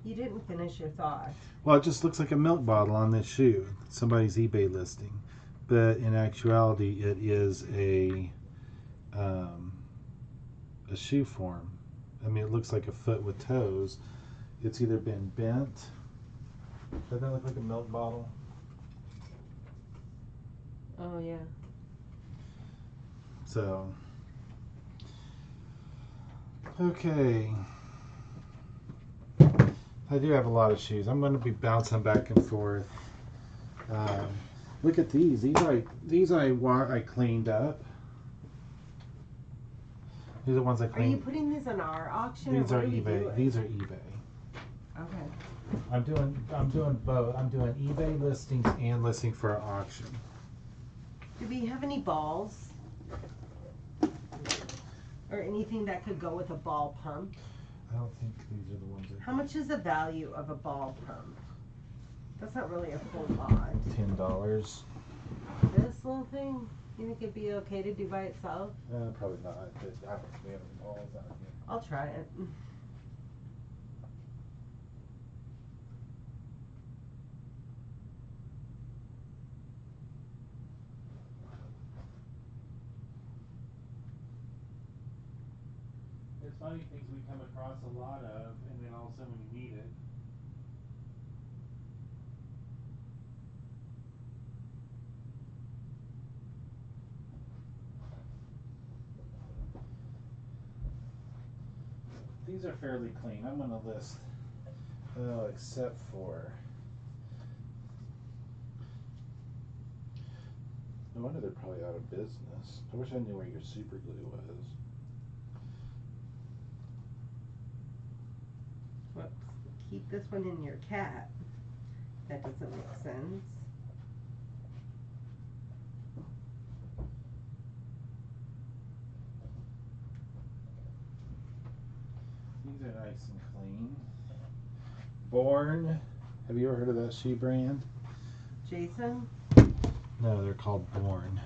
You didn't finish your thought. Well, it just looks like a milk bottle on this shoe. Somebody's eBay listing. But in actuality, it is a shoe form. I mean, it looks like a foot with toes. It's either been bent. Doesn't that look like a milk bottle? Oh, yeah. So, okay. I do have a lot of shoes. I'm going to be bouncing back and forth. Look at these. These I cleaned up. These are the ones I Are cleaned. you putting these on our auction? These or are what are we eBay. doing? These are eBay. Okay. I'm doing both. I'm doing eBay listings and listing for an auction. Do we have any balls? Or anything that could go with a ball pump? I don't think these are the ones. How much is the value of a ball pump? That's not really a full lot. $10. This little thing, you think it'd be okay to do by itself? Probably not. I don't think we have any balls out here. I'll try it. There's funny things we come across a lot of, and then all of a sudden we need it. These are fairly clean. I'm going to list, except for. No wonder they're probably out of business. I wish I knew where your super glue was. Whoops. Keep this one in your cat. That doesn't make sense. These are nice and clean. Born. Have you ever heard of that shoe brand? Jason? No, they're called Born.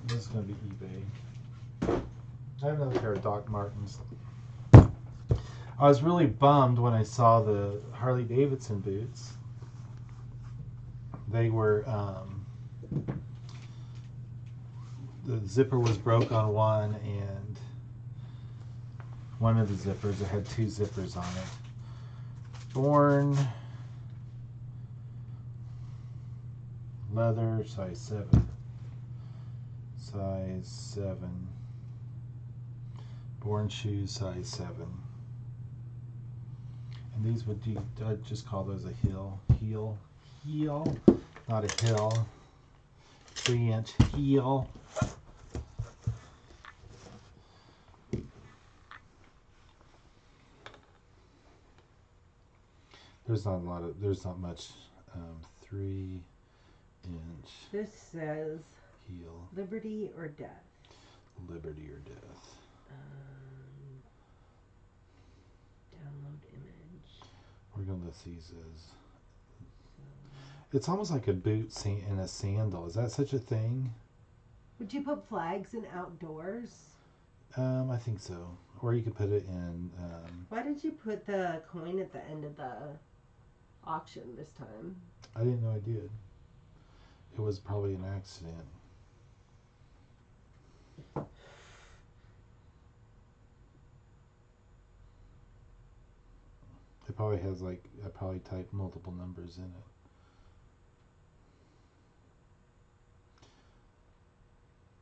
This is going to be eBay. I have another pair of Doc Martens. I was really bummed when I saw the Harley Davidson boots. They were, the zipper was broke on one, and one of the zippers, it had two zippers on it. Born leather, size 7. Size 7. Born shoes, size 7. And these would do, I'd just call those a heel, not a hill. 3-inch heel. There's not much 3-inch This says heel. liberty or death. Liberty or death. Download image. We're gonna list these as. It's almost like a boot and a sandal. Is that such a thing? Would you put flags in outdoors? I think so. Or you could put it in. Why did you put the coin at the end of the auction this time? I didn't know I did. It was probably an accident. It probably has I probably typed multiple numbers in it.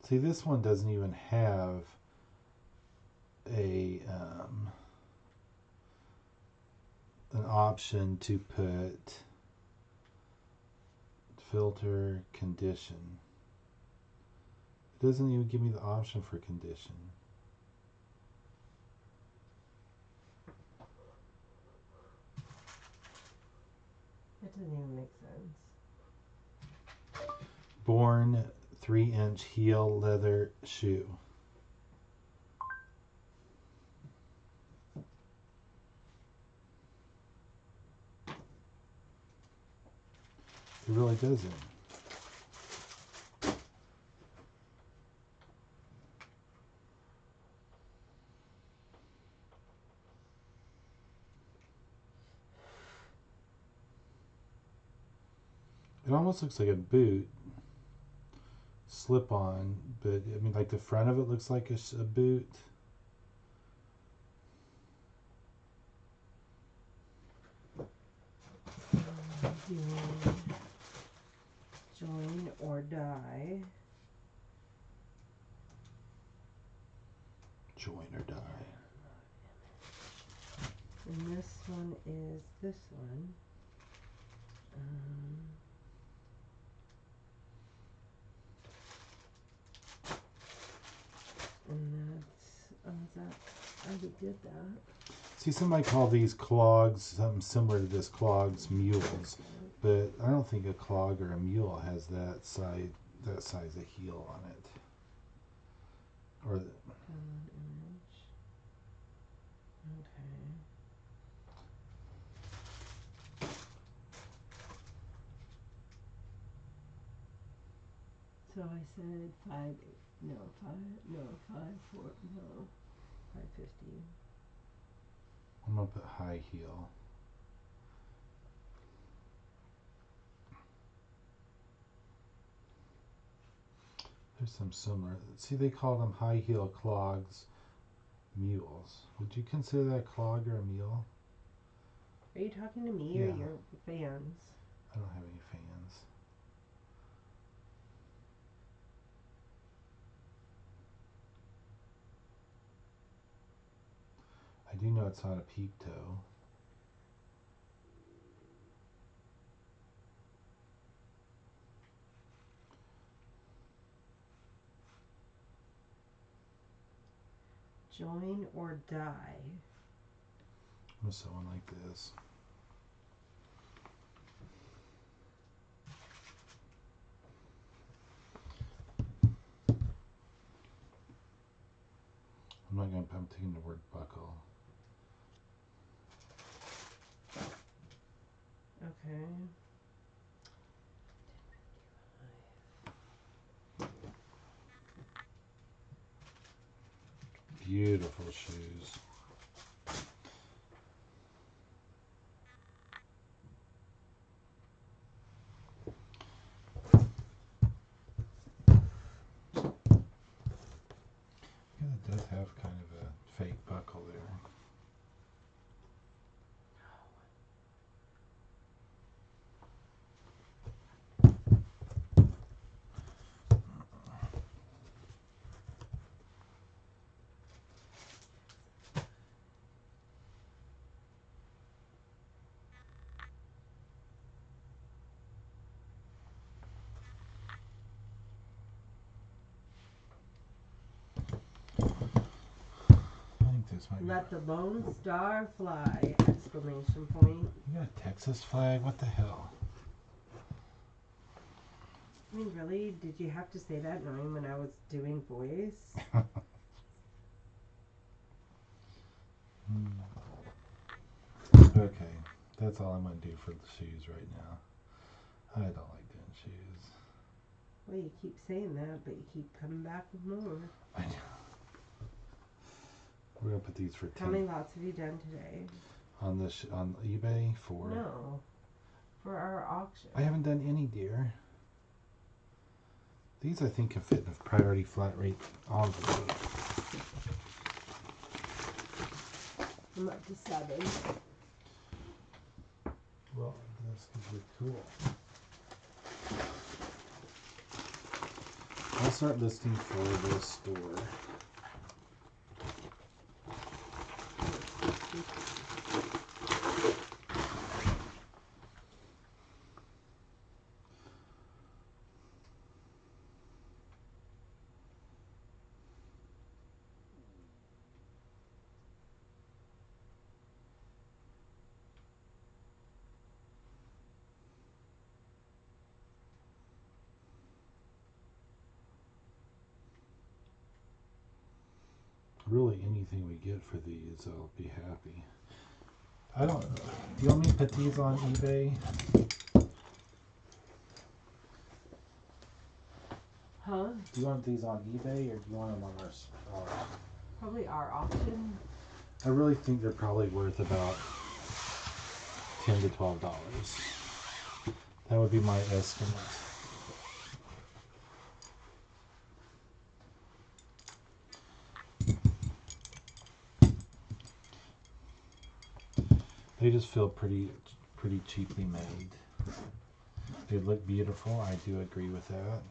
See, this one doesn't even have an option to put filter condition. It doesn't even give me the option for condition. That doesn't even make sense. Born 3-inch heel leather shoe. It really doesn't. It almost looks like a boot. Slip on, but I mean, like the front of it looks like a boot. Join or die. Join or die. And this one is this one. And that's, I already did that. See, somebody call these clogs, something similar to this, clogs mules, but I don't think a clog or a mule has that size of heel on it. Or Image. Okay. So I said 550. I'm gonna put high heel. There's some similar. See, they call them high heel clogs mules. Would you consider that a clog or a mule? Are you talking to me Yeah. or your fans? I don't have any fans. I do know it's not a peep toe. Join or die. I'm gonna sew one like this. I'm taking the word buckle. Okay. Beautiful shoes. Yeah, it does have kind of a fake buckle there. I think this might Let be. the Lone Star fly! Exclamation point. You got a Texas flag? What the hell? I mean, really? Did you have to say that knowing when I was doing voice? Okay, that's all I'm gonna do for the shoes right now. I don't like doing shoes. Well, you keep saying that, but you keep coming back with more. I know. We're gonna put these for How 10 many lots have you done today? on eBay for. No, for our auction. I haven't done any, dear. These I think can fit in a priority flat rate envelope. I'm up to 7. Well, that's because you're cool. I'll start listing for this store. Really, anything we get for these, I'll be happy. I don't. Do you want me to put these on eBay? Huh? Do you want these on eBay or do you want them on our? Probably our auction. I really think they're probably worth about $10 to $12. That would be my estimate. They just feel pretty cheaply made. They look beautiful. I do agree with that.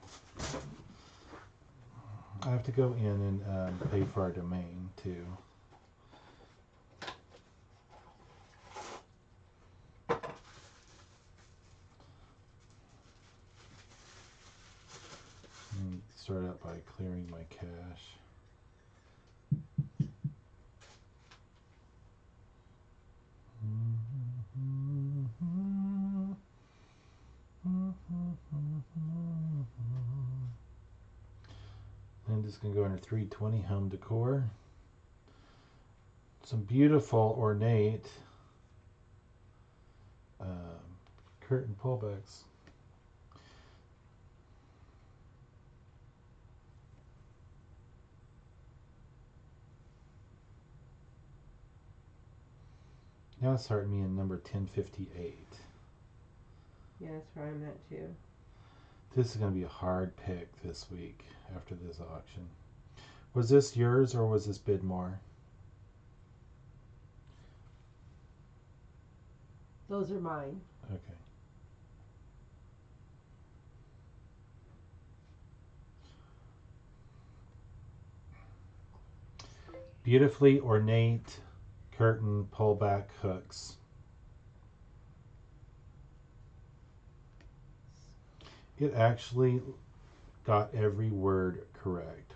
I have to go in and pay for our domain too. Start out by clearing my cache. And just going to go under 320 home decor. Some beautiful ornate curtain pullbacks. Now it's starting me in number 1058. Yeah, that's where I'm at too. This is going to be a hard pick this week after this auction. Was this yours or was this bid more? Those are mine. Okay. Beautifully ornate curtain pullback hooks. It actually got every word correct.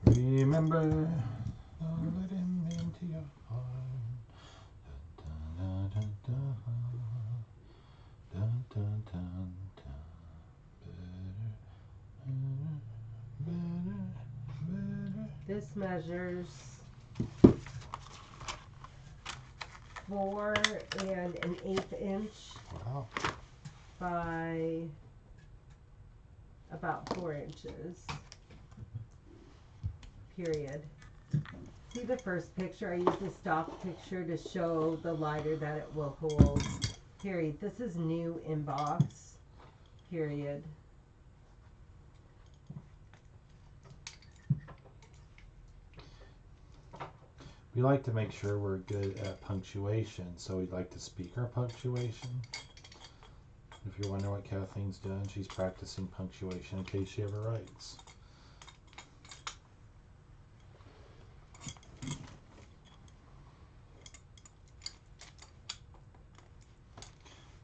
Remember, don't let him into your heart. Dun, dun, dun, dun, dun, dun, dun. Better. This measures 4 1/8 inch Wow. by about 4 inches. Period. See the first picture? I used the stock picture to show the lighter that it will hold. Period. This is new in box. Period. We like to make sure we're good at punctuation, so we'd like to speak our punctuation. If you're wondering what Kathleen's done, she's practicing punctuation in case she ever writes.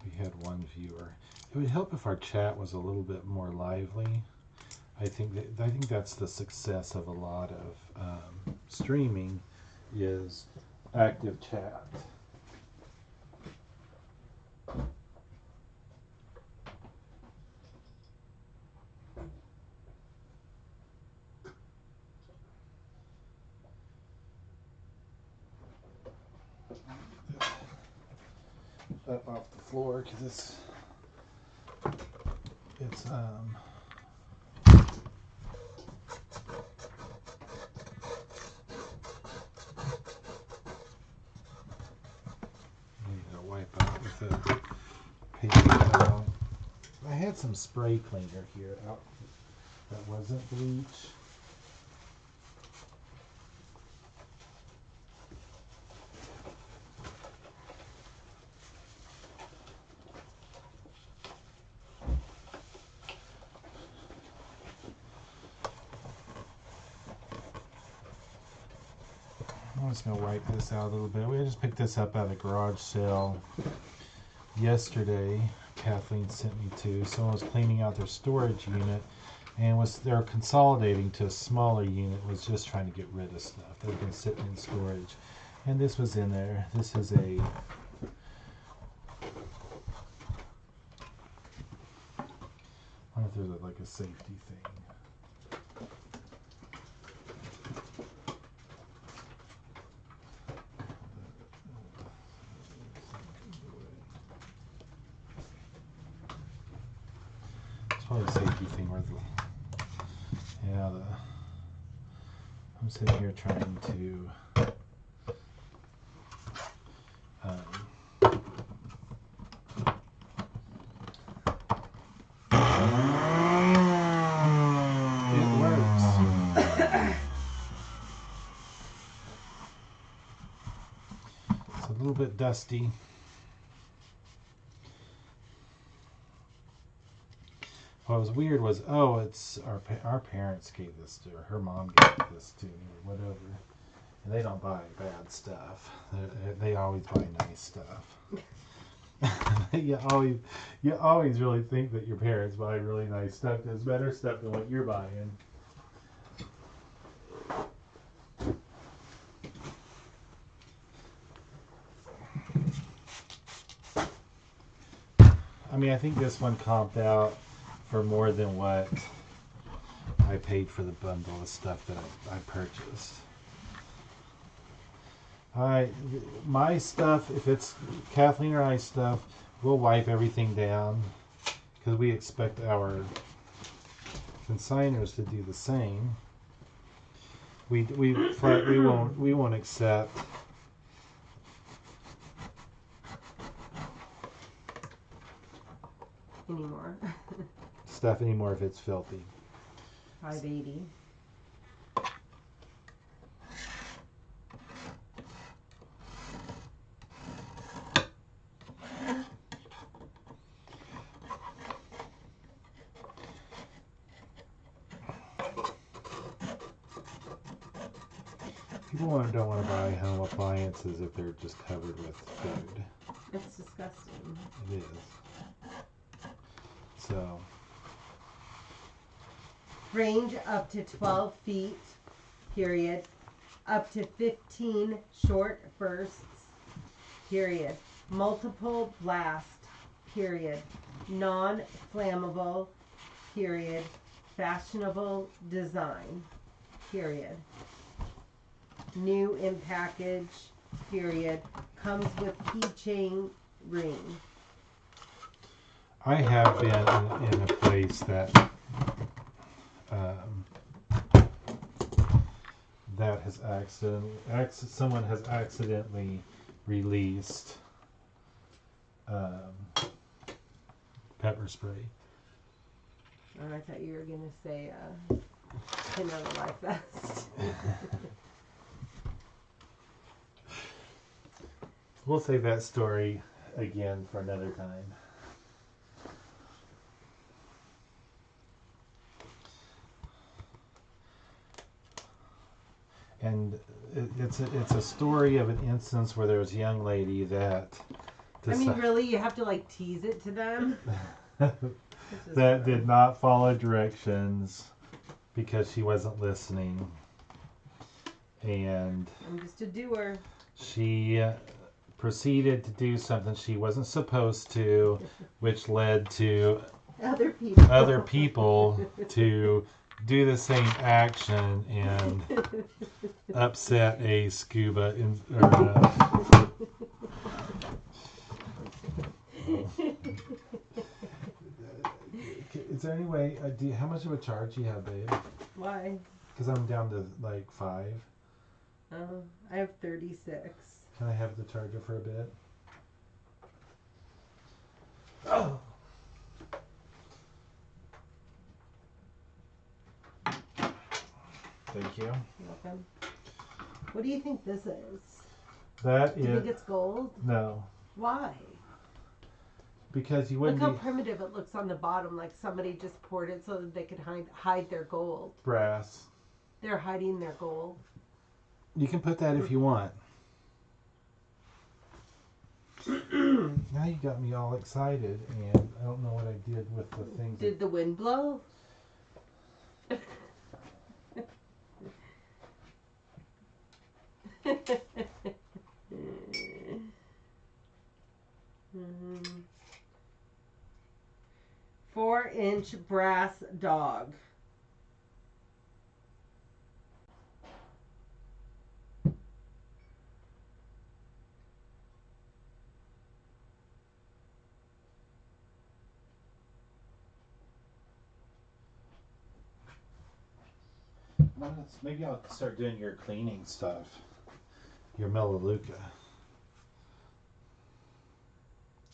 We had one viewer. It would help if our chat was a little bit more lively. I think that's the success of a lot of streaming is active chat. Up off the floor because it's need to wipe out with a paper towel. I had some spray cleaner here out that wasn't bleach. I'm just going to wipe this out a little bit. We just picked this up at a garage sale yesterday. Kathleen sent me to. Someone was cleaning out their storage unit and they're consolidating to a smaller unit, was just trying to get rid of stuff that had been sitting in storage. And this was in there. This is a I wonder if there's like a safety thing. probably a safety thing where I'm sitting here trying to it works. It's a little bit dusty. What was weird was, it's our parents gave this to her. Her mom gave this to me, or whatever. And they don't buy bad stuff. They always buy nice stuff. you always really think that your parents buy really nice stuff. It's better stuff than what you're buying. I mean, I think this one comped out for more than what I paid for the bundle of stuff that I purchased. My stuff, if it's Kathleen or I stuff, we'll wipe everything down because we expect our consigners to do the same. We won't accept anymore. stuff anymore if it's filthy. $5.80. People don't want to buy home appliances if they're just covered with food. It's disgusting. It is. So. Range up to 12 feet, period. Up to 15 short bursts, period. Multiple blast, period. Non-flammable, period. Fashionable design, period. New in package, period. Comes with keychain ring. I have been in a place that someone has accidentally released pepper spray. Oh, I thought you were gonna say another life vest. We'll save that story again for another time. And it's a story of an instance where there was a young lady that really, you have to like tease it to them. that did not follow directions because she wasn't listening, and I'm just a doer. She proceeded to do something she wasn't supposed to, which led to other people to do the same action and upset a scuba Is there any way? How much of a charge do you have, babe? Why? Because I'm down to like 5. I have 36. Can I have the charger for a bit? Oh. Thank you. You're welcome. What do you think this is? That do you think it's gold? No. Why? Because you wouldn't. Look how primitive it looks on the bottom, like somebody just poured it so that they could hide their gold. Brass. They're hiding their gold. You can put that if you want. Now you got me all excited, and I don't know what I did with the things. Did the wind blow? Mm-hmm. 4-inch brass dog. Maybe I'll start doing your cleaning stuff. Your Melaleuca.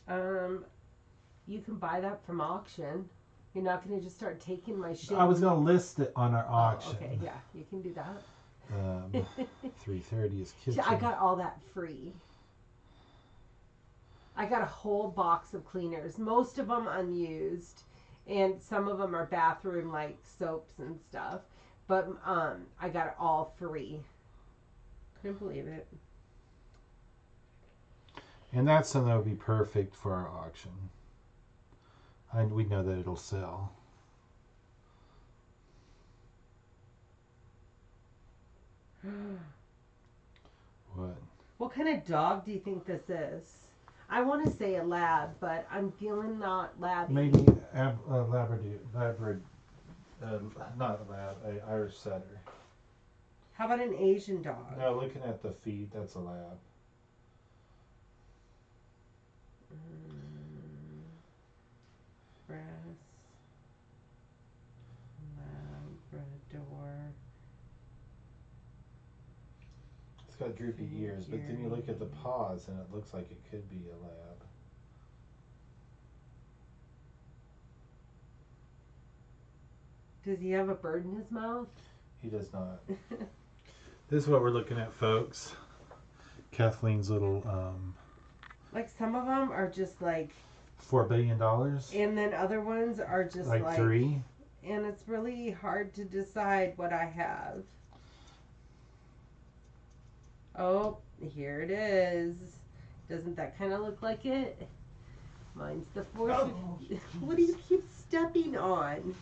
You can buy that from auction. You're not going to just start taking my shit. I was gonna list it on our Oh, auction. okay, yeah, you can do that. 330 is kitchen. I got all that free. I got a whole box of cleaners, most of them unused, and some of them are bathroom like soaps and stuff. But I got it all free. Couldn't believe it. And that's something that would be perfect for our auction. And we know that it'll sell. What? What kind of dog do you think this is? I want to say a lab, but I'm feeling not labby. Maybe Labrador, not a lab, a Irish setter. How about an Asian dog? No, looking at the feet, that's a lab. Brass. Labrador. It's got droopy ears, but then you look at the paws and it looks like it could be a lab. Does he have a bird in his mouth? He does not. This is what we're looking at, folks. Kathleen's little Like some of them are just like $4 billion. and then other ones are just like 3. And it's really hard to decide what I have. Oh, here it is. Doesn't that kind of look like it? Mine's the 4. Oh. What do you keep stepping on?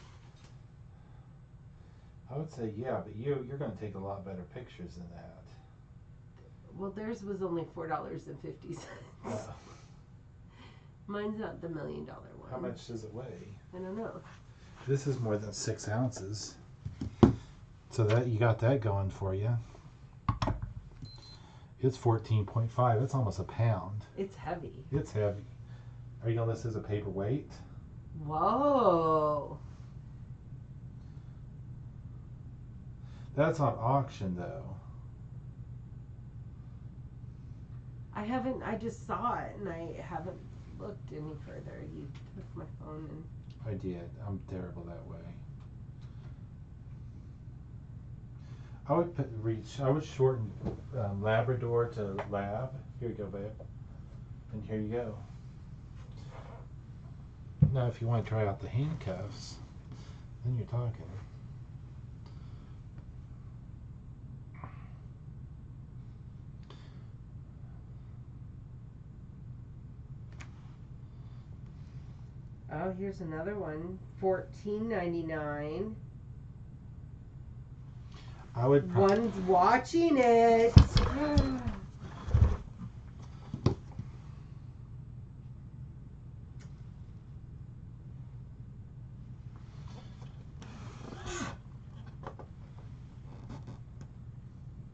I would say yeah, but you're going to take a lot better pictures than that. Well, theirs was only $4.50. Mine's not the $1 million one. How much does it weigh? I don't know. This is more than 6 ounces. So that you got that going for you. It's 14.5. It's almost a pound. It's heavy. It's heavy. Are you going to list as a paperweight? Whoa. That's on auction though. I just saw it and I haven't looked any further. You took my phone and... I did. I'm terrible that way. I would shorten Labrador to lab. Here you go, babe. And here you go. Now if you want to try out the handcuffs, then you're talking. Oh, here's another one. $14.99. I would. One's watching it.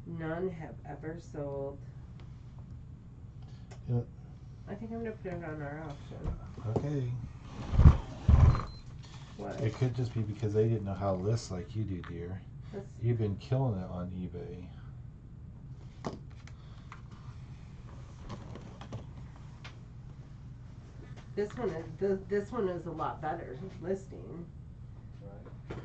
None have ever sold. Yeah. I think I'm gonna put it on our auction. Okay. What? It could just be because they didn't know how to list like you do, dear. That's... You've been killing it on eBay. This one is a lot better listing. Right.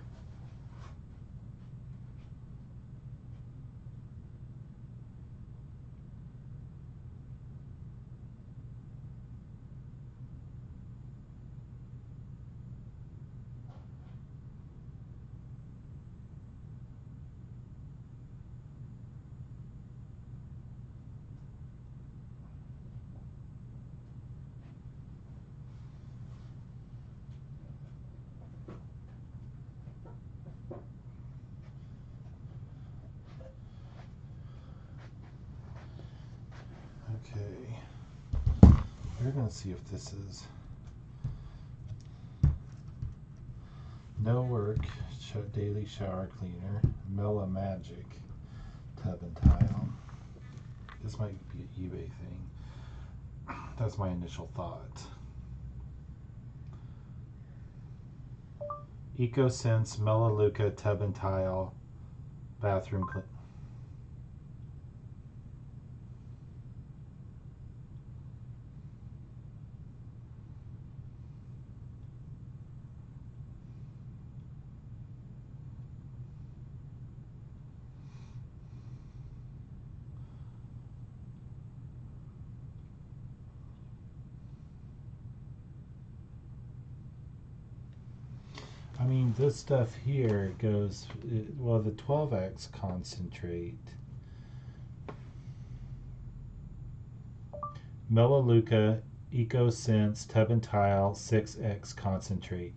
Okay. We're going to see if this is no work daily shower cleaner Mela Magic tub and tile. This might be an eBay thing. That's my initial thought. EcoSense Melaleuca tub and tile bathroom clean. I mean, this stuff here goes, well, the 12X concentrate. Melaleuca EcoSense Tub and Tile 6X concentrate.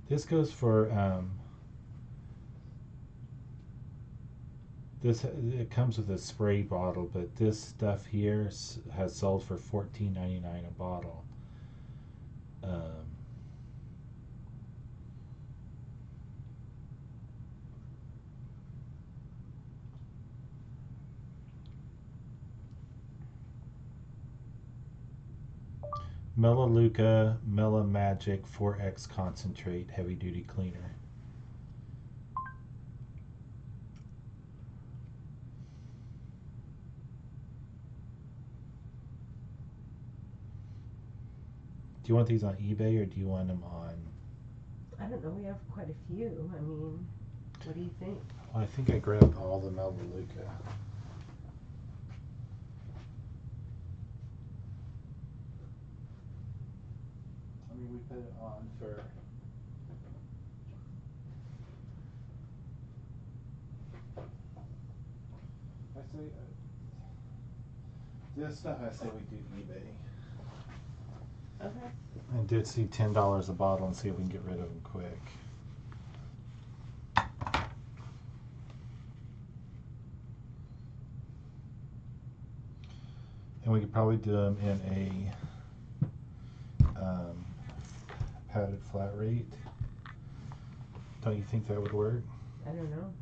This goes for this. It comes with a spray bottle, but this stuff here has sold for $14.99 a bottle. Melaleuca Melamagic 4X concentrate heavy duty cleaner. Do you want these on eBay or do you want them on? I don't know. We have quite a few. I mean, what do you think? Well, I think I grabbed all the Melaleuca. I mean, we put it on for. I say this stuff. I say we do eBay. Okay. And did see $10 a bottle and see if we can get rid of them quick. And we could probably do them in a padded flat rate. Don't you think that would work? I don't know.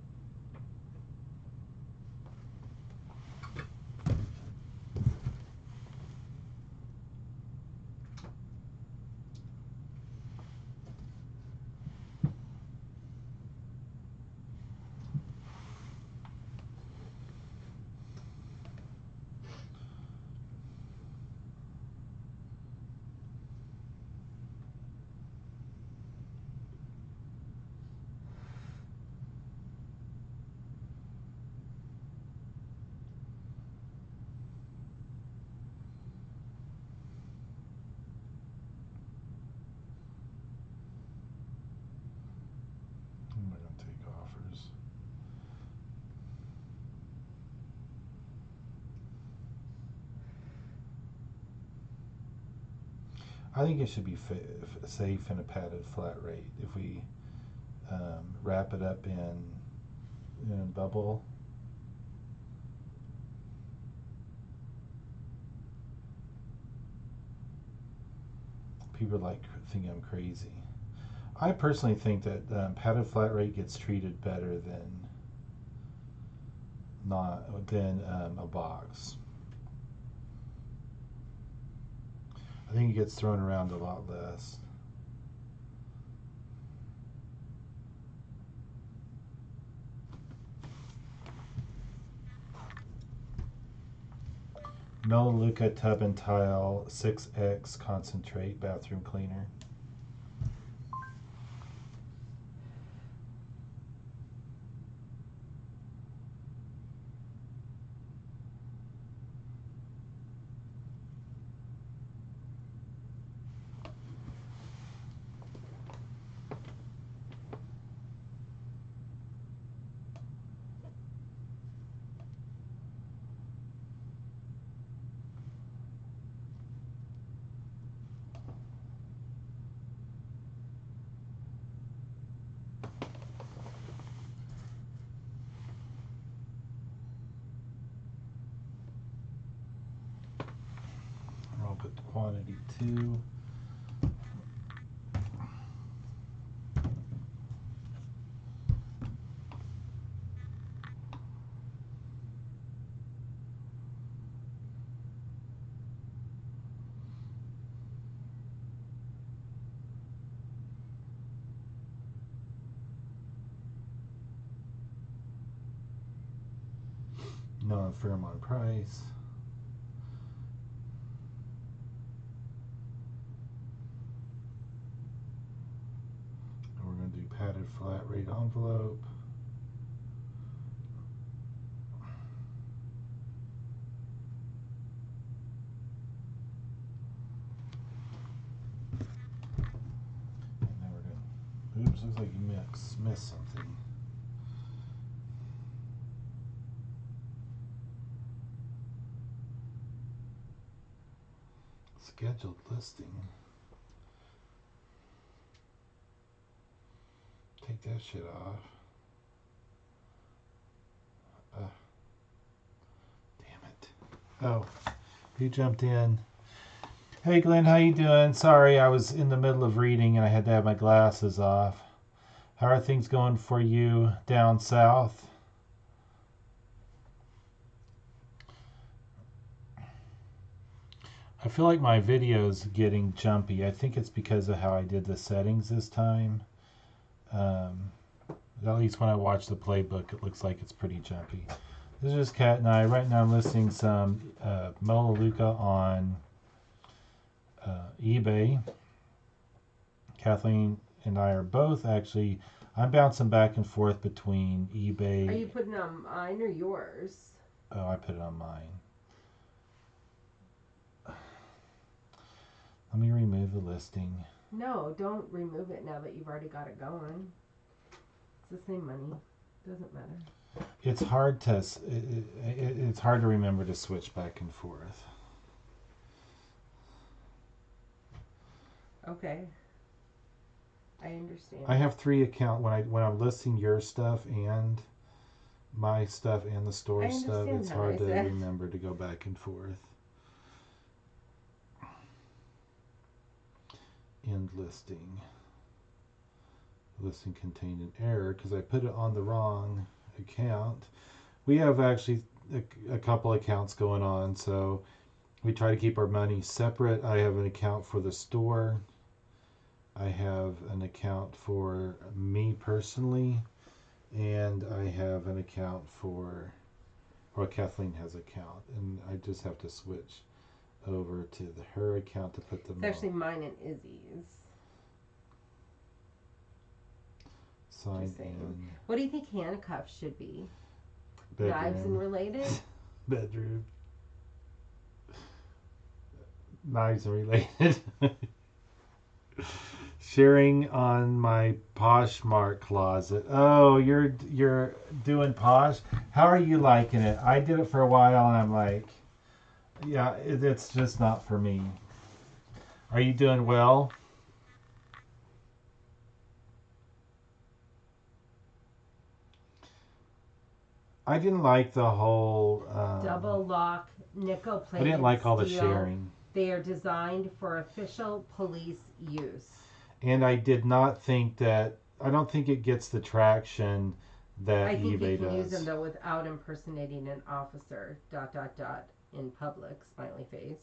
I'm not going to take offers. I think it should be safe in a padded flat rate. If we wrap it up in bubble. People think I'm crazy. I personally think that padded flat rate gets treated better than a box. I think it gets thrown around a lot less. Melaleuca Tub and Tile 6X concentrate bathroom cleaner. I'll put the quantity 2. non-firm on price. And we're going to do padded flat rate envelope. And then we're going to, oops, looks like you missed something. Scheduled listing. Take that shit off. Damn it. Oh, you jumped in. Hey Glenn, how you doing? Sorry, I was in the middle of reading and I had to have my glasses off. How are things going for you down south? I feel like my video's getting jumpy. I think it's because of how I did the settings this time. At least when I watch the playbook, it looks like it's pretty jumpy. This is just Kat and I. Right now I'm listing some Melaleuca on eBay. Kathleen and I are both actually, I'm bouncing back and forth between eBay. Are you putting it on mine or yours? Oh, I put it on mine. Let me remove the listing. No, don't remove it now that you've already got it going. It's the same money. Doesn't matter. It's hard to it's hard to remember to switch back and forth. Okay. I understand. I have 3 accounts when I'm listing your stuff and my stuff and the store stuff. It's hard to remember to go back and forth. End listing. Listing contained an error because I put it on the wrong account. We have actually a couple accounts going on, so we try to keep our money separate. I have an account for the store. I have an account for me personally, and I have an account for, well, Kathleen has an account, and I just have to switch over to her account to put them It's actually mine and Izzy's. Sign in. What do you think handcuffs should be? Bedroom. Knives and related? Bedroom. Knives and related. Sharing on my Poshmark closet. Oh, you're doing Posh? How are you liking it? I did it for a while and I'm like, yeah, it's just not for me. Are you doing well? I didn't like the whole double lock nickel plated. I didn't like all the steel. sharing. They are designed for official police use. And I did not think that, I don't think it gets the traction that I think eBay you can does. use them though without impersonating an officer. ... in public, smiley face.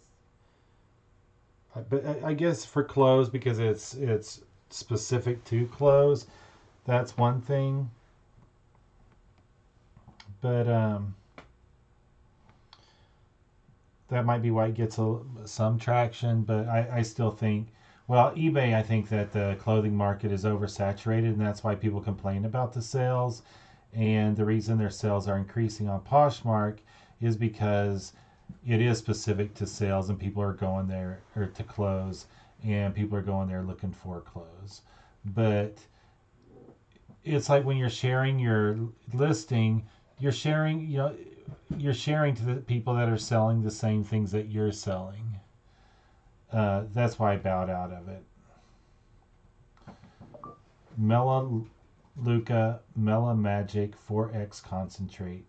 But I guess for clothes, because it's specific to clothes, that's one thing. But that might be why it gets some traction. But I still think, well, eBay, I think that the clothing market is oversaturated, and that's why people complain about the sales. And the reason their sales are increasing on Poshmark is because it is specific to sales, and people are going there, or to clothes, and people are going there looking for clothes. But it's like when you're sharing your listing, you're sharing to the people that are selling the same things that you're selling. That's why I bowed out of it. Melaleuca Melamagic 4X concentrate.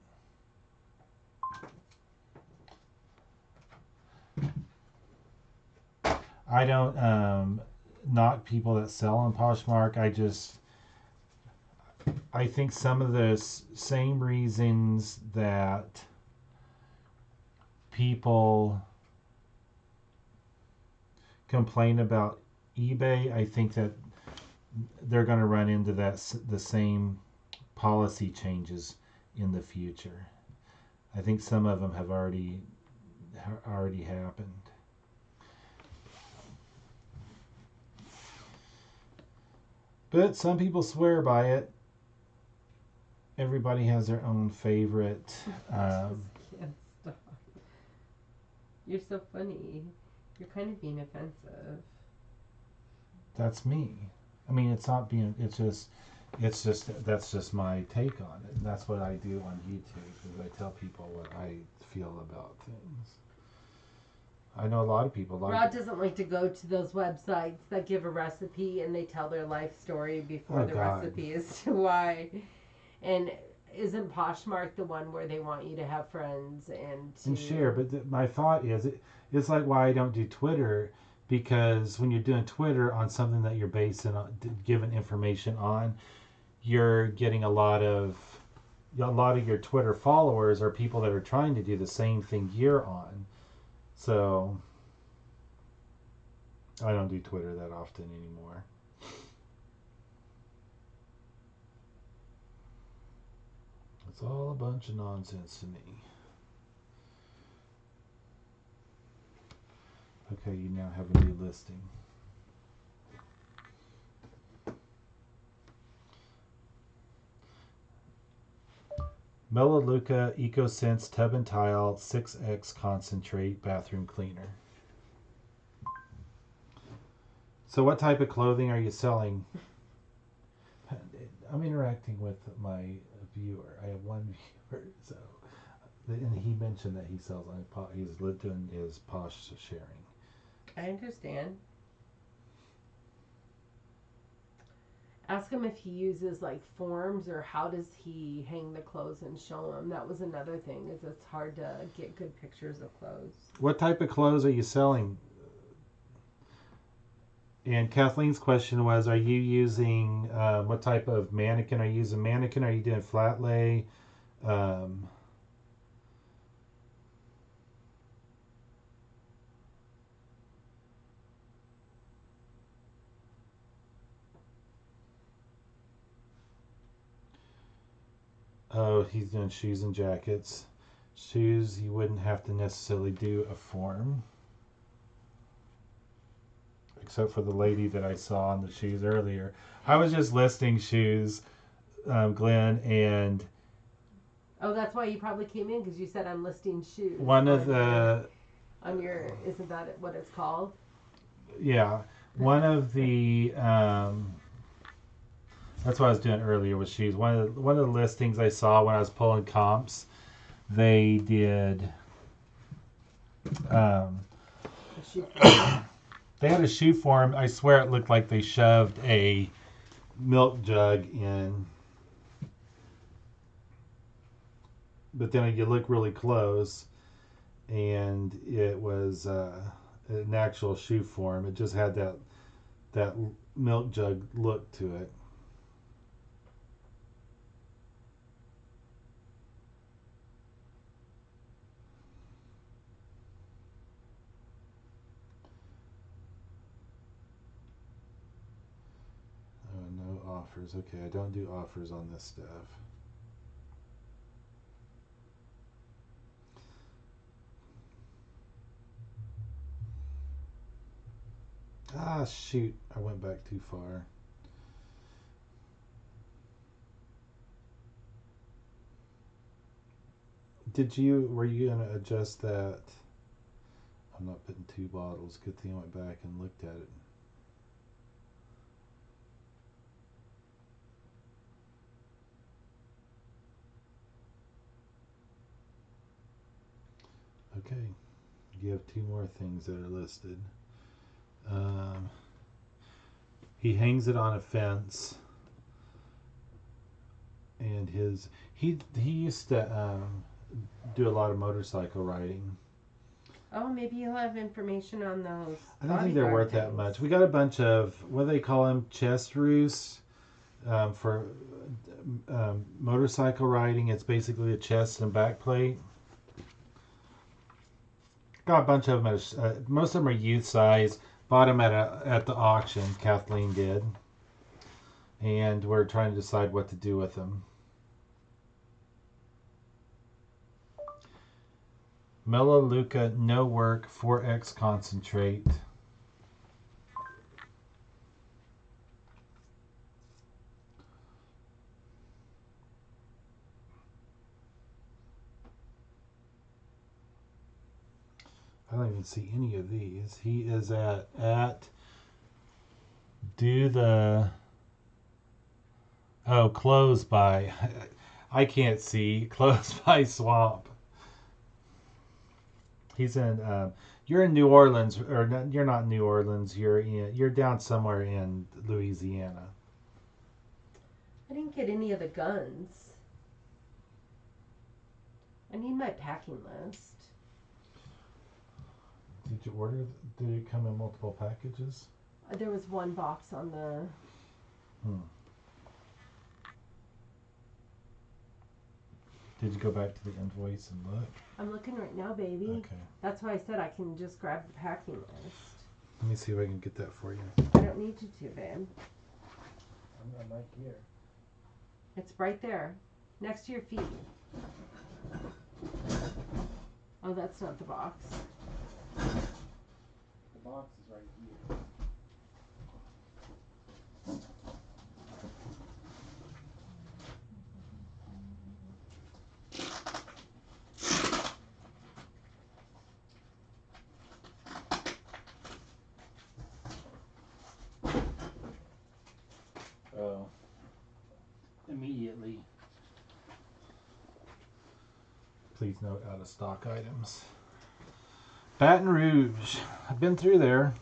I don't knock people that sell on Poshmark. I think some of the same reasons that people complain about eBay, I think that they're going to run into the same policy changes in the future. I think some of them have already happened. But some people swear by it. Everybody has their own favorite. Just can't stop. You're so funny. You're kind of being offensive. That's me. I mean, it's not being. It's just that's just my take on it. And that's what I do on YouTube. Is I tell people what I feel about things. I know a lot of people. Rod doesn't like to go to those websites that give a recipe and they tell their life story before the recipe as to why. And isn't Poshmark the one where they want you to have friends and share? But my thought is, it's like why I don't do Twitter, because when you're doing Twitter on something that you're basing on, giving information on, you're getting a lot of your Twitter followers are people that are trying to do the same thing you're on. So I don't do Twitter that often anymore. It's all a bunch of nonsense to me. Okay, you now have a new listing. Melaleuca EcoSense Tub and Tile 6X Concentrate Bathroom Cleaner. So what type of clothing are you selling? I'm interacting with my viewer. I have one viewer, so and he mentioned that he sells on he's doing his Posh sharing. I understand. Ask him if he uses like forms or how does he hang the clothes and show them. That was another thing, is it's hard to get good pictures of clothes. What type of clothes are you selling? And Kathleen's question was, are you using, what type of mannequin? Are you using mannequin? Are you doing flat lay? Oh, he's doing shoes and jackets. Shoes, you wouldn't have to necessarily do a form. Except for the lady that I saw on the shoes earlier. I was just listing shoes, Glenn, and... Oh, that's why you probably came in, because you said I'm listing shoes. One of the... On your... Isn't that what it's called? Yeah. One of the... that's what I was doing earlier with shoes. One of the listings I saw when I was pulling comps, they did... they had a shoe form. I swear it looked like they shoved a milk jug in. But then you look really close, and it was an actual shoe form. It just had that milk jug look to it. No offers. Okay, I don't do offers on this stuff. Ah, shoot. I went back too far. Were you going to adjust that? I'm not putting 2 bottles. Good thing I went back and looked at it. Okay, you have 2 more things that are listed. He hangs it on a fence, and he used to do a lot of motorcycle riding. Oh, maybe you'll have information on those. I don't think they're worth that much. We got a bunch of, what do they call them, chest roosts for motorcycle riding. It's basically a chest and back plate. Got a bunch of them. Most of them are youth size. Bought them at the auction. Kathleen did, and we're trying to decide what to do with them. Melaleuca no work 4X concentrate. I don't even see any of these. He is at do the close by. I can't see. Close by swamp. He's in. You're in New Orleans, or not, you're not in New Orleans. You're down somewhere in Louisiana. I didn't get any of the guns. I need my packing list. Did you order? Did it come in multiple packages? There was one box on the. Did you go back to the invoice and look? I'm looking right now, baby. Okay. That's why I said I can just grab the packing list. Let me see if I can get that for you. I don't need you to, babe. I'm right here. It's right there, next to your feet. Oh, that's not the box. The box is right here. Oh. Immediately. Please note out of stock items. Baton Rouge. I've been through there.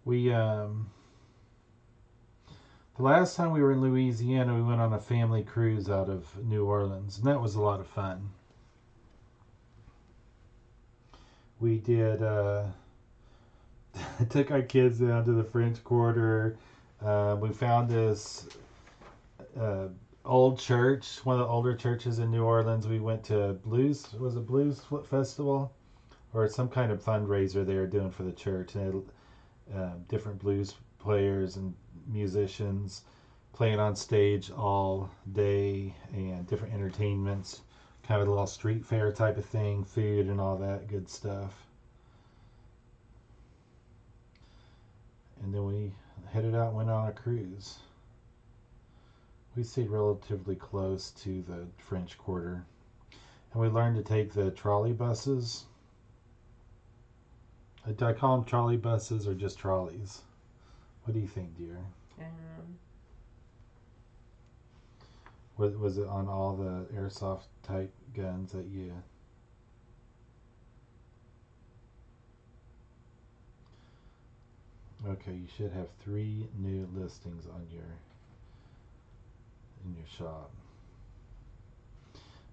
We the last time we were in Louisiana, we went on a family cruise out of New Orleans, and that was a lot of fun. We did took our kids down to the French Quarter. We found this old church, one of the older churches in New Orleans. We went to Blues Festival or some kind of fundraiser they were doing for the church, and different blues players and musicians playing on stage all day, and different entertainments, kind of a little street fair type of thing, food and all that good stuff. And then we headed out and went on a cruise. We stayed relatively close to the French Quarter, and we learned to take the trolley buses. Do I call them trolley buses or just trolleys? What do you think, dear? Was it on all the airsoft type guns that you... Okay, you should have 3 new listings on in your shop.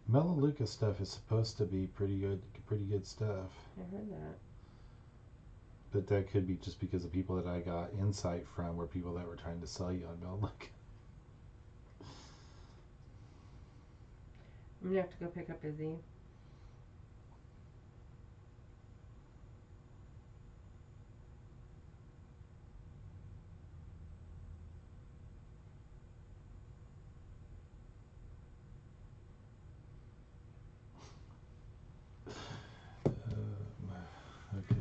Melaleuca stuff is supposed to be pretty good stuff. I heard that. But that could be just because the people that I got insight from were people that were trying to sell you on Melaleuca. I'm gonna have to go pick up Izzy. Okay.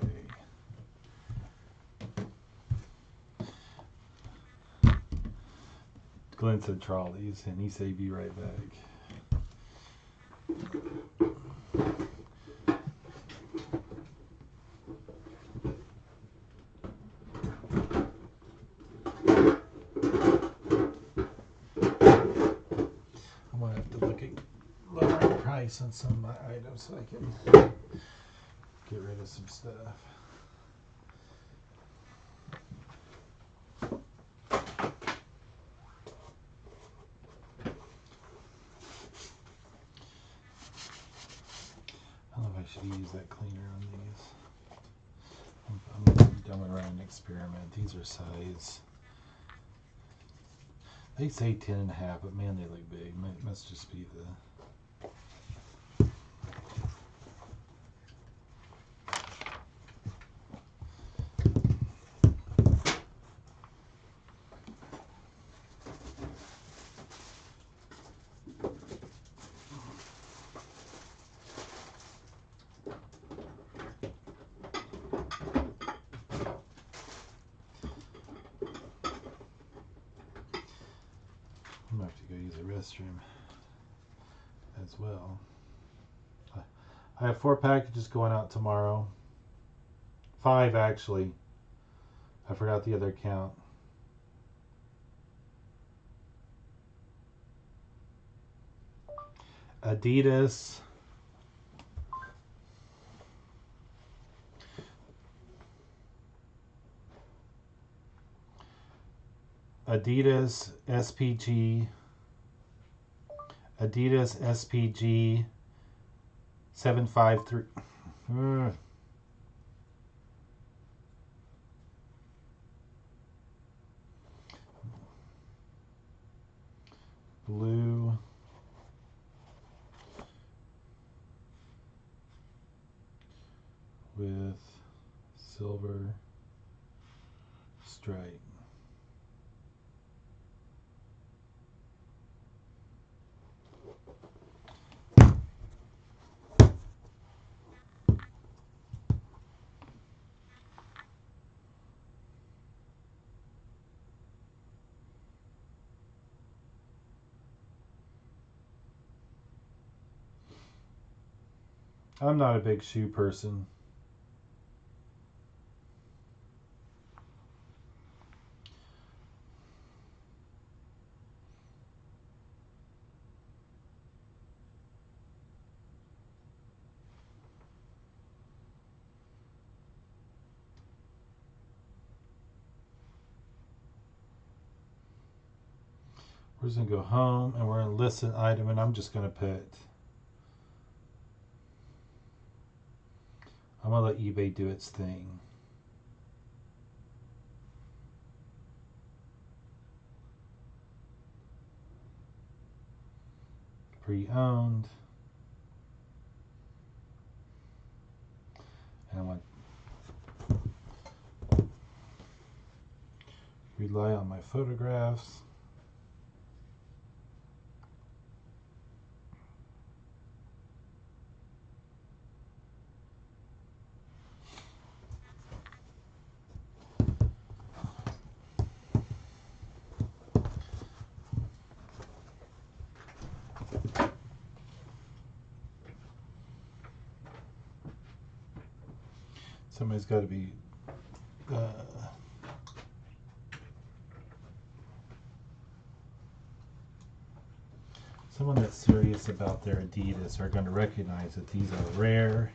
Glenn said trolleys, and he said be right back. I'm gonna have to look at lowering price on some of my items so I can get rid of some stuff. I don't know if I should use that cleaner on these. I'm gonna run an experiment. These are size. They say 10.5, but man, they look big. Must just be the... restroom as well. I have 4 packages going out tomorrow. 5 actually. I forgot the other account. Adidas. Adidas SPG. Adidas SPG 753. Blue. With silver stripe. I'm not a big shoe person. We're just going to go home and we're going to list an item, and I'm just going to put, I'm going to let eBay do its thing. Pre-owned. And I want to rely on my photographs. Somebody's got to be someone that's serious about their Adidas are going to recognize that these are rare,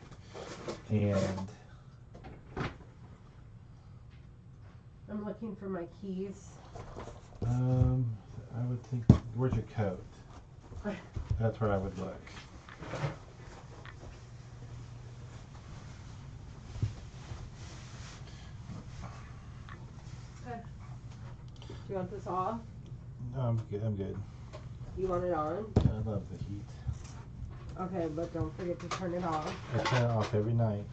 and I'm looking for my keys. I would think, where's your coat? That's where I would look. Okay. Do you want this off? No, I'm good. I'm good. You want it on? I love the heat. Okay, but don't forget to turn it off. I turn it off every night.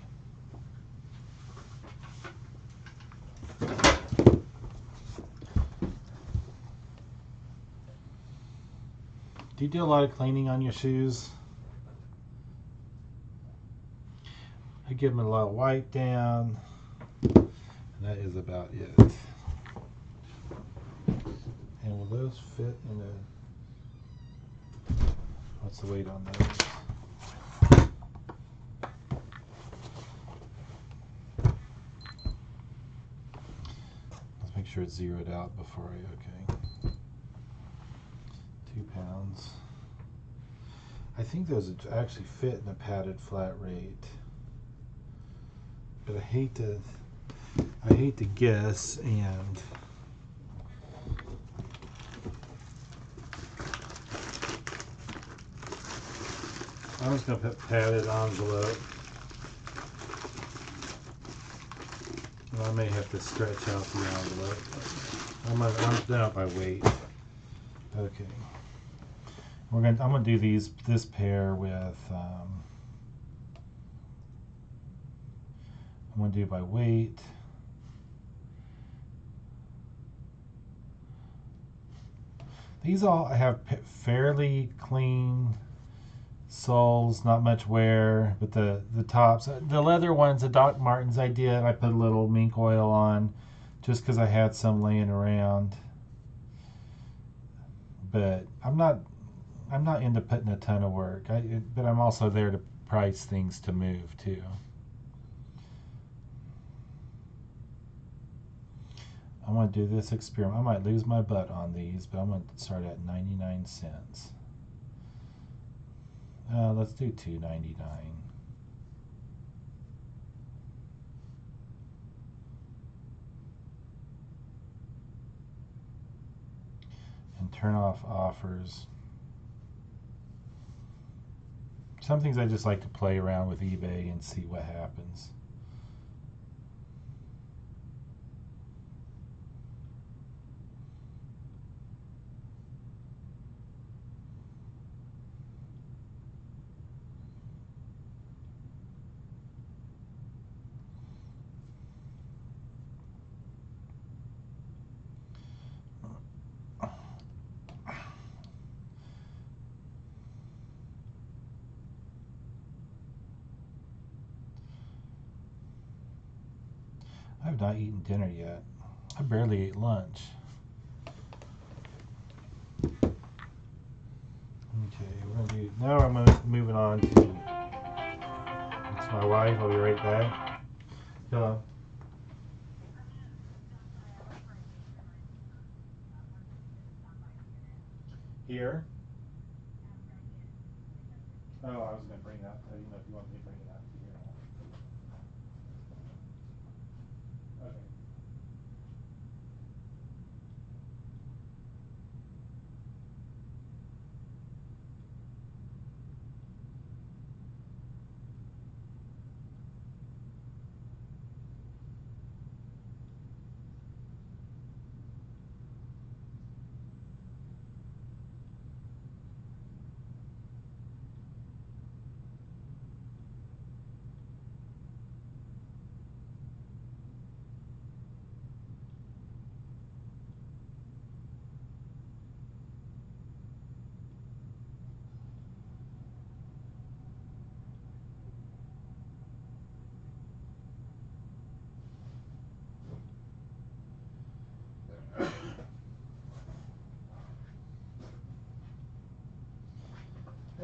Do you do a lot of cleaning on your shoes? I give them a little wipe down, and that is about it. And will those fit in a, what's the weight on those? Let's make sure it's zeroed out before I, okay. 2 pounds. I think those would actually fit in a padded flat rate. But I hate to guess, and I'm just going to put padded envelope. Well, I may have to stretch out the envelope. I'm down by weight. Okay. I'm gonna do this pair with I'm gonna do by weight. These all have fairly clean soles, not much wear, but the tops, the leather ones, the Doc Martens I did, I put a little mink oil on just because I had some laying around. But I'm not I'm not into putting a ton of work, but I'm also there to price things to move too. I'm going to do this experiment. I might lose my butt on these, but I'm going to start at 99 cents. Let's do $2.99. And turn off offers. Some things I just like to play around with eBay and see what happens. I've not eaten dinner yet. I barely ate lunch. Okay, now I'm moving on to, it's my wife. I'll be right back. Hello. Here? Oh, I was going to bring that. I didn't know if you want me to bring it out to here.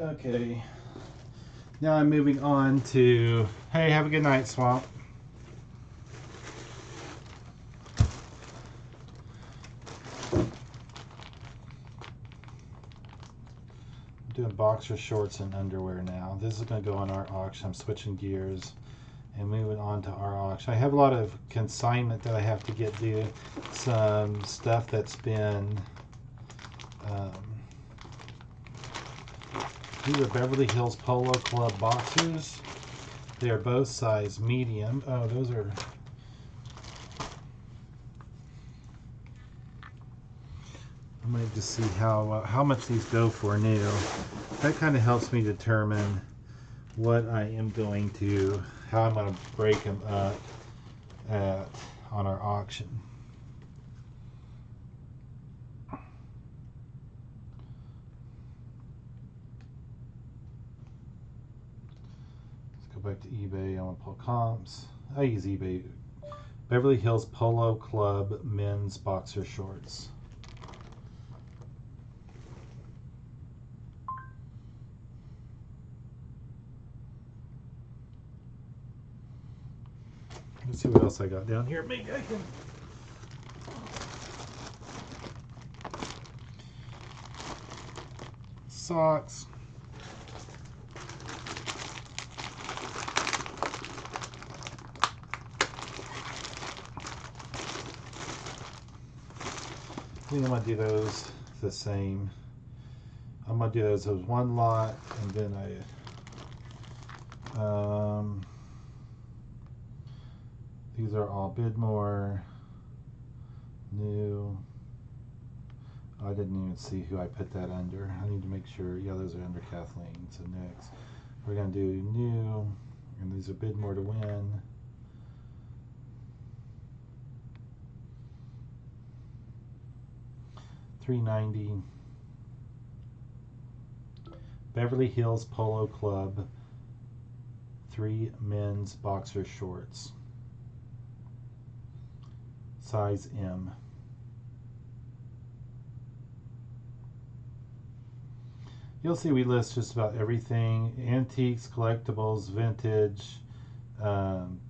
Okay. Okay. Now I'm moving on to, hey, have a good night, Swamp. I'm doing boxer shorts and underwear now. This is going to go on our auction. I'm switching gears and moving on to our auction. I have a lot of consignment that I have to get due. Some stuff that's been, these are Beverly Hills Polo Club boxers. They are both size medium. Oh, those are, I'm going to see how much these go for new. That kind of helps me determine what I am going to, how I'm going to break them up on our auction. Let's go back to eBay. I want to pull comps. I use eBay. Beverly Hills Polo Club men's boxer shorts. Let's see what else I got down here. Maybe I can. Socks. I think I'm going to do those the same. I'm going to do those as one lot, and then these are all Bidmore, new. Oh, I didn't even see who I put that under. I need to make sure. Yeah, those are under Kathleen. So next, we're going to do new, and these are Bidmore to win. $3.90. Beverly Hills Polo Club 3 men's boxer shorts, size M. You'll see we list just about everything: antiques, collectibles, vintage, um,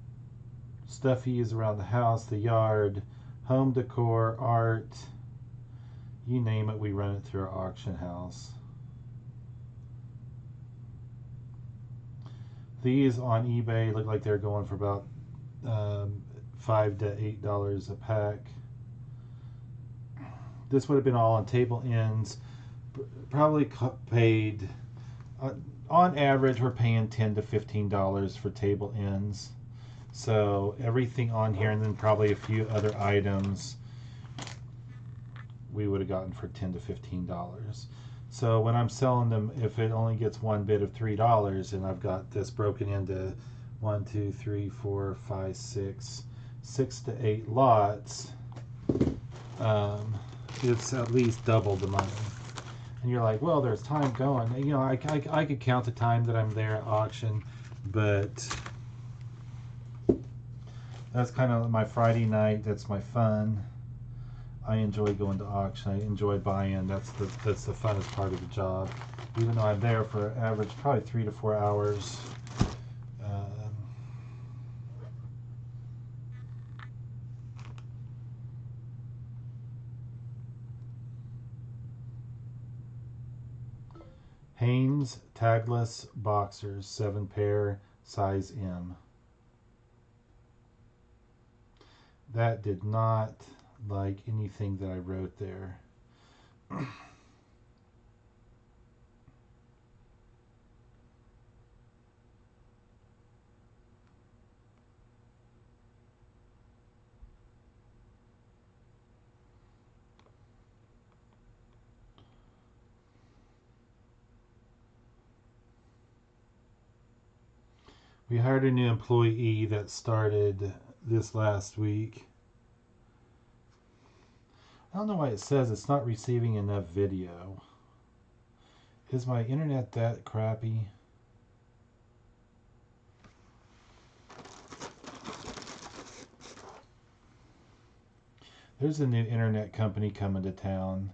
stuff you use around the house, the yard, home decor, art, you name it, we run it through our auction house. These on eBay look like they're going for about $5 to $8 a pack. This would have been all on table ends. Probably paid, on average, we're paying $10 to $15 for table ends. So everything on here, and then probably a few other items, we would have gotten for $10 to $15. So when I'm selling them, if it only gets one bid of $3, and I've got this broken into 1, 2, 3, 4, 5, 6 to 8 lots, it's at least double the money. And you're like, well, there's time going. You know, I could count the time that I'm there at auction, but that's kind of my Friday night. That's my fun. I enjoy going to auction. I enjoy buying. That's the funnest part of the job. Even though I'm there for average probably 3 to 4 hours. Hanes tagless boxers, 7 pair, size M. That did not like anything that I wrote there. We hired a new employee that started this last week. I don't know why it says it's not receiving enough video. Is my internet that crappy? There's a new internet company coming to town.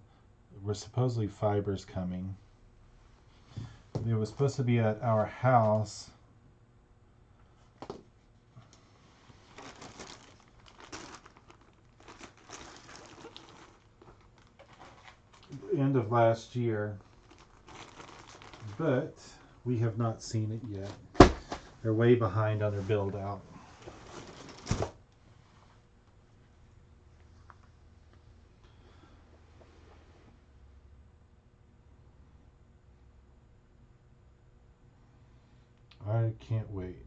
We're supposedly fiber's coming. It was supposed to be at our house. End of last year, but we have not seen it yet. They're way behind on their build out. I can't wait.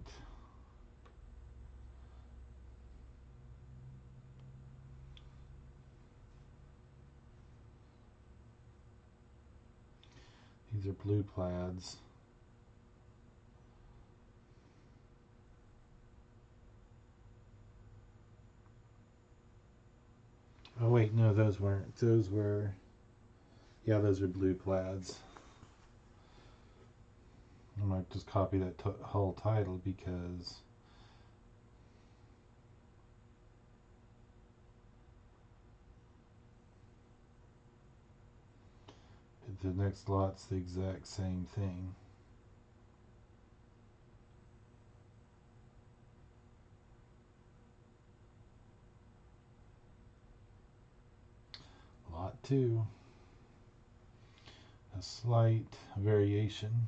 These are blue plaids. Oh wait, no, those weren't. Those were, yeah, those are blue plaids. I might just copy that whole title because the next lot's the exact same thing. Lot 2. A slight variation.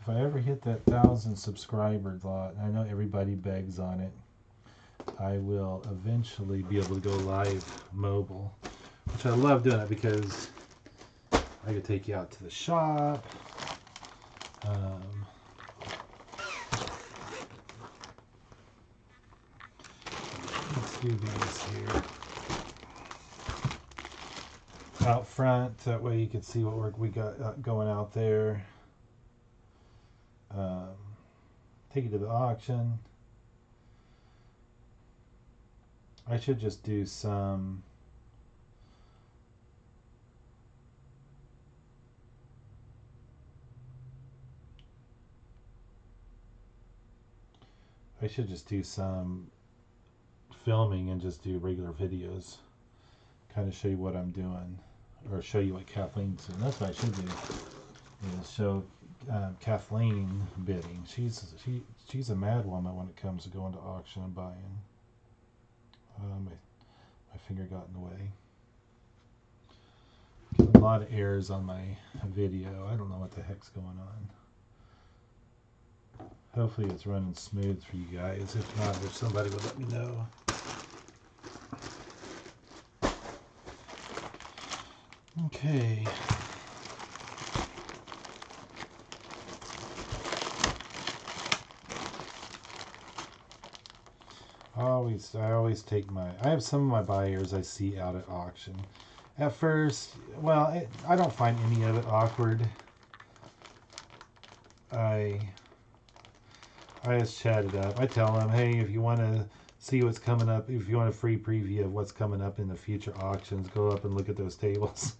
If I ever hit that 1,000 subscriber lot, I know everybody begs on it, I will eventually be able to go live mobile, which I love doing it because I could take you out to the shop. Let's do these here. Out front, that way you can see what work we got going out there. Take it to the auction. I should just do some I should just do some filming and just do regular videos. Kind of show you what I'm doing, or show you what Kathleen's doing. That's what I should do. Is show Kathleen bidding. She's a mad woman when it comes to going to auction and buying. My finger got in the way. A lot of errors on my video. I don't know what the heck's going on. Hopefully it's running smooth for you guys. If not, if somebody would let me know. Okay. I always take I have some of my buyers I see out at auction. At first, well, I don't find any of it awkward. I just chat it up. I tell them, hey, if you want to see what's coming up, if you want a free preview of what's coming up in the future auctions, go up and look at those tables.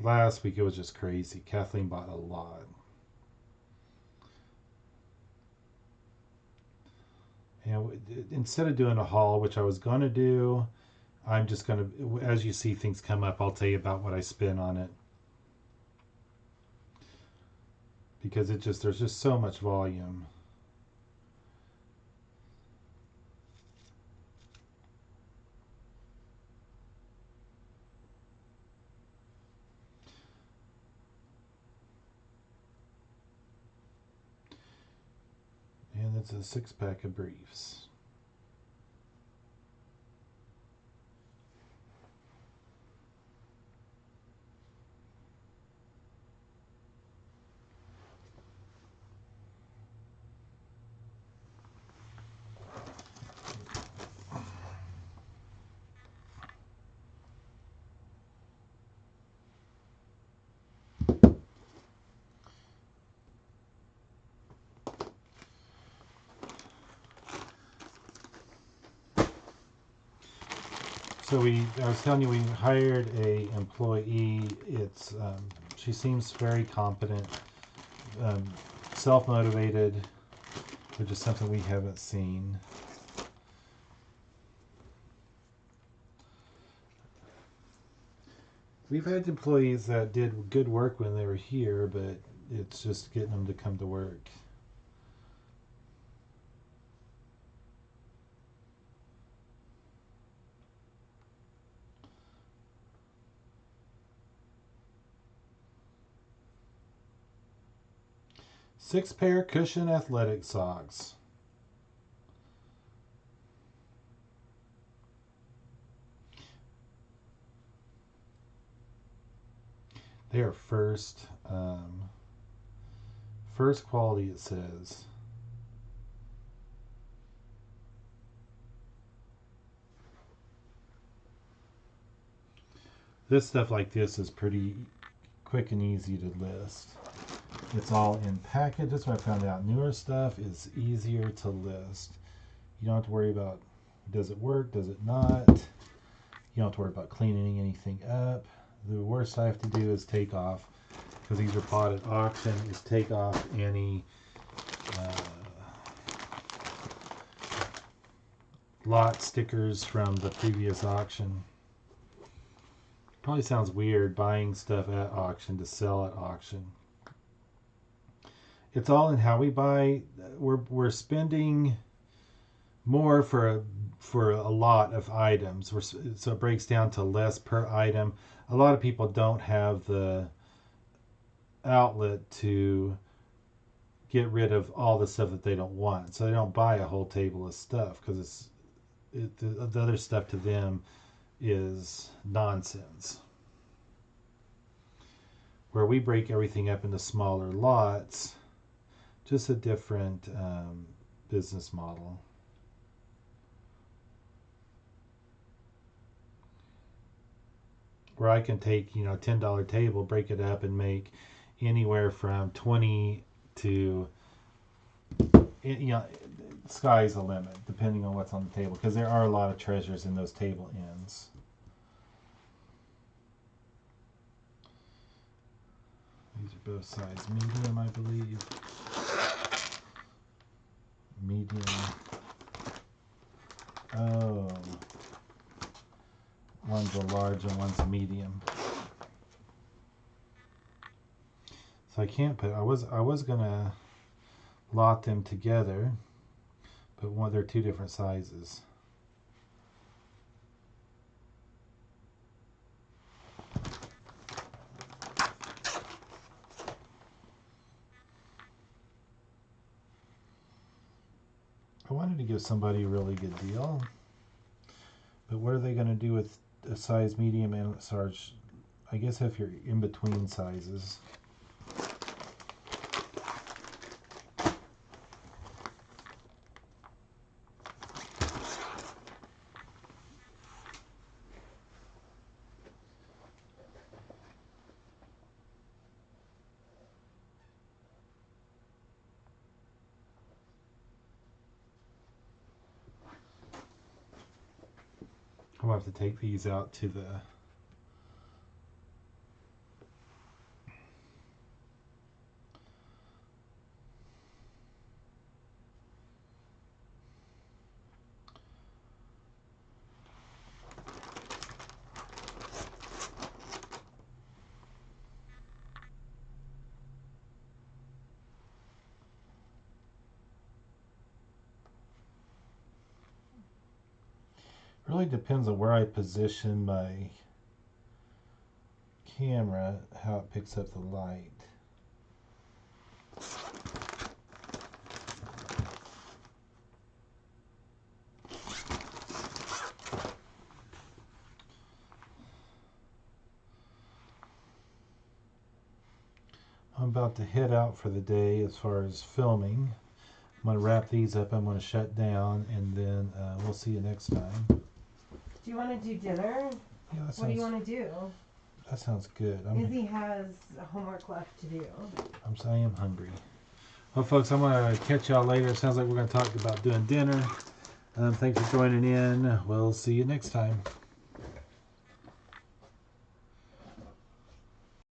Last week it was just crazy. Kathleen bought a lot. And instead of doing a haul, which I was going to do, I'm just going to, as you see things come up, I'll tell you about what I spent on it. Because there's just so much volume. And it's a 6-pack of briefs. So I was telling you, we hired a employee. She seems very competent, self-motivated, which is something we haven't seen. We've had employees that did good work when they were here, but it's just getting them to come to work. Six-pair cushion athletic socks. They are first quality, it says. This stuff like this is pretty quick and easy to list. It's all in package. That's what I found out. Newer stuff is easier to list. You don't have to worry about, does it work, does it not? You don't have to worry about cleaning anything up. The worst I have to do is take off, because these are bought at auction, is take off any lot stickers from the previous auction. Probably sounds weird buying stuff at auction to sell at auction. It's all in how we buy. We're spending more for a lot of items. So it breaks down to less per item. A lot of people don't have the outlet to get rid of all the stuff that they don't want. So they don't buy a whole table of stuff, because the other stuff to them is nonsense. Where we break everything up into smaller lots, just a different business model. Where I can take, a $10 table, break it up, and make anywhere from 20 to, sky's the limit, depending on what's on the table, because there are a lot of treasures in those table ends. These are both sides medium, I believe. Medium. Oh. One's a large and one's a medium. So I can't put, I was gonna lot them together, but they're two different sizes. I wanted to give somebody a really good deal, but what are they going to do with a size medium and large? I guess if you're in between sizes. I'll have to take these out to the really depends on where I position my camera, how it picks up the light. I'm about to head out for the day as far as filming. I'm going to wrap these up, I'm going to shut down, and then we'll see you next time. Do you want to do dinner? Yeah, What do you want to do? That sounds good. Izzy has homework left to do. I am hungry. Well, folks, I'm going to catch y'all later. It sounds like we're going to talk about doing dinner. Thanks for joining in. We'll see you next time.